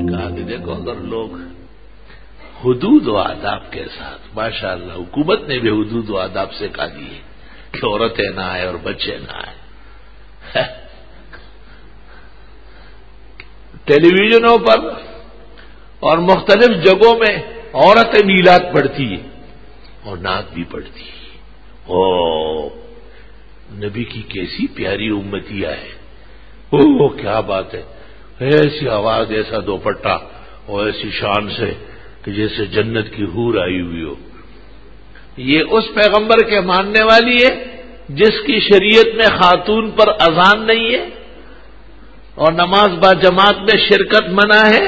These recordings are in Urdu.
کہا کہ دیکھو اگر لوگ حدود و آداب کے ساتھ، ماشاءاللہ حکومت نے بھی حدود و آداب سے کہا دیے کہ عورتیں نہ آئے اور بچے نہ آئے. ٹیلی ویژنوں پر اور مختلف جگہوں میں عورتیں میلاد پڑھتی ہیں اور نعت بھی پڑھتی ہیں. او نبی کی کیسی پیاری امتیاں ہے. او کیا بات ہے، ایسی آواز، ایسا دوپٹہ اور ایسی شان سے کہ جیسے جنت کی حور آئی ہوئی ہو. یہ اس پیغمبر کے ماننے والی ہے جس کی شریعت میں خاتون پر اذان نہیں ہے اور نماز با جماعت میں شرکت منع ہے.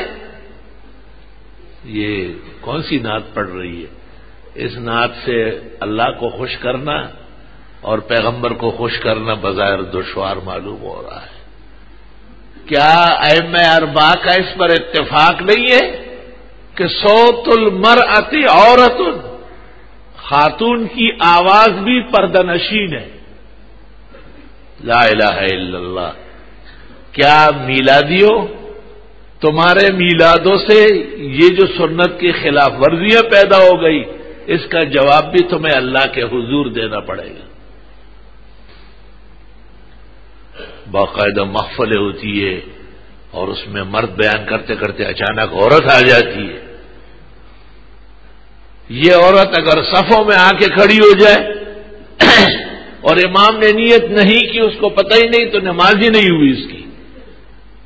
یہ کون سی نعت پڑھ رہی ہے؟ اس نعت سے اللہ کو خوش کرنا اور پیغمبر کو خوش کرنا بظاہر دشوار معلوم ہو رہا ہے. کیا ائمہ اربعہ کا اس پر اتفاق نہیں ہے کہ صوت المرأۃ عورت، خاتون کی آواز بھی پردہ نشین ہے؟ لا الہ الا اللہ. کیا میلادیوں تمہارے میلادوں سے یہ جو سنت کی خلاف ورزیاں پیدا ہو گئی، اس کا جواب بھی تمہیں اللہ کے حضور دینا پڑے گا. باقاعدہ محفلیں ہوتی ہے اور اس میں مرد بیان کرتے کرتے اچانک عورت آ جاتی ہے. یہ عورت اگر صفوں میں آ کے کھڑی ہو جائے اور امام نے نیت نہیں کی، اس کو پتہ ہی نہیں، تو نماز ہی نہیں ہوئی اس کی.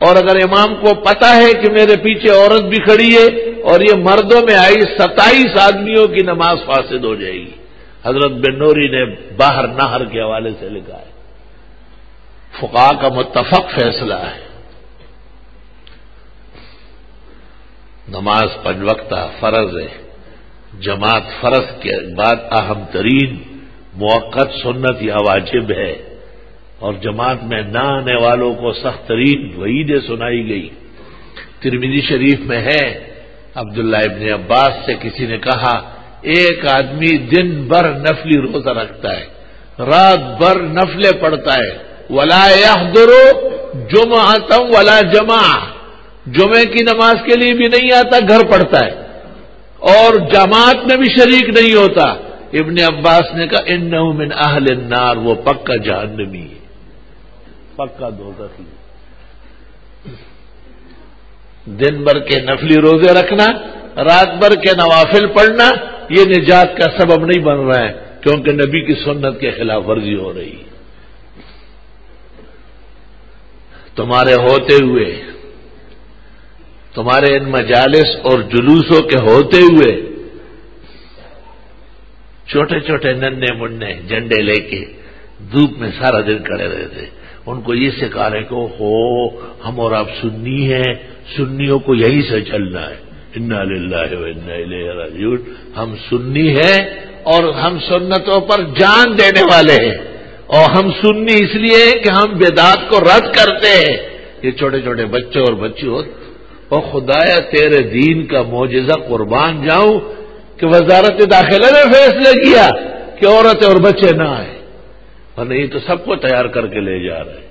اور اگر امام کو پتا ہے کہ میرے پیچھے عورت بھی کھڑی ہے اور یہ مردوں میں آئی 27 آدمیوں کی نماز فاسد ہو جائے گی. حضرت بن نوری نے باہر نہر کے حوالے سے لکھا ہے. فقہاء کا متفق فیصلہ ہے. نماز 5 وقتہ فرض ہے. جماعت فرض کے بعد اہم ترین موقت سنت یا واجب ہے، اور جماعت میں نہ آنے والوں کو سخت ترین وعیدیں سنائی گئی. ترمذی شریف میں ہے، عبداللہ ابن عباس سے کسی نے کہا ایک آدمی دن بھر نفلی روزہ رکھتا ہے، رات بھر نفلیں پڑھتا ہے، ولا يحضر جمعۃ ولا جماعہ، جمعے کی نماز کے لیے بھی نہیں آتا، گھر پڑھتا ہے، اور جماعت میں بھی شریک نہیں ہوتا. ابن عباس نے کہا انہ من اہل النار، وہ پکا جہنمی ہے، پکا دوزخی. دن بھر کے نفلی روزے رکھنا، رات بھر کے نوافل پڑھنا، یہ نجات کا سبب نہیں بن رہا ہے، کیونکہ نبی کی سنت کے خلاف ورزی ہو رہی ہے. تمہارے ہوتے ہوئے، تمہارے ان مجالس اور جلوسوں کے ہوتے ہوئے چھوٹے چھوٹے ننھے منھے جھنڈے لے کے دھوپ میں سارا دن کھڑے رہتے. ان کو یہ سکھانے کو ہو ہم اور آپ سنی ہیں، سنیوں کو یہی سے چلنا ہے. انا للہ و انا الیہ راجعون. ہم سنی ہیں اور ہم سنتوں پر جان دینے والے ہیں، اور ہم سنی اس لیے کہ ہم بدعات کو رد کرتے ہیں. یہ چھوٹے چھوٹے بچے اور بچیوں، اور خدایا تیرے دین کا معجزہ قربان جاؤں کہ وزارت داخلہ نے فیصلہ کیا کہ عورتیں اور بچے نہ آئے، اور نہیں تو سب کو تیار کر کے لے جا رہے ہیں.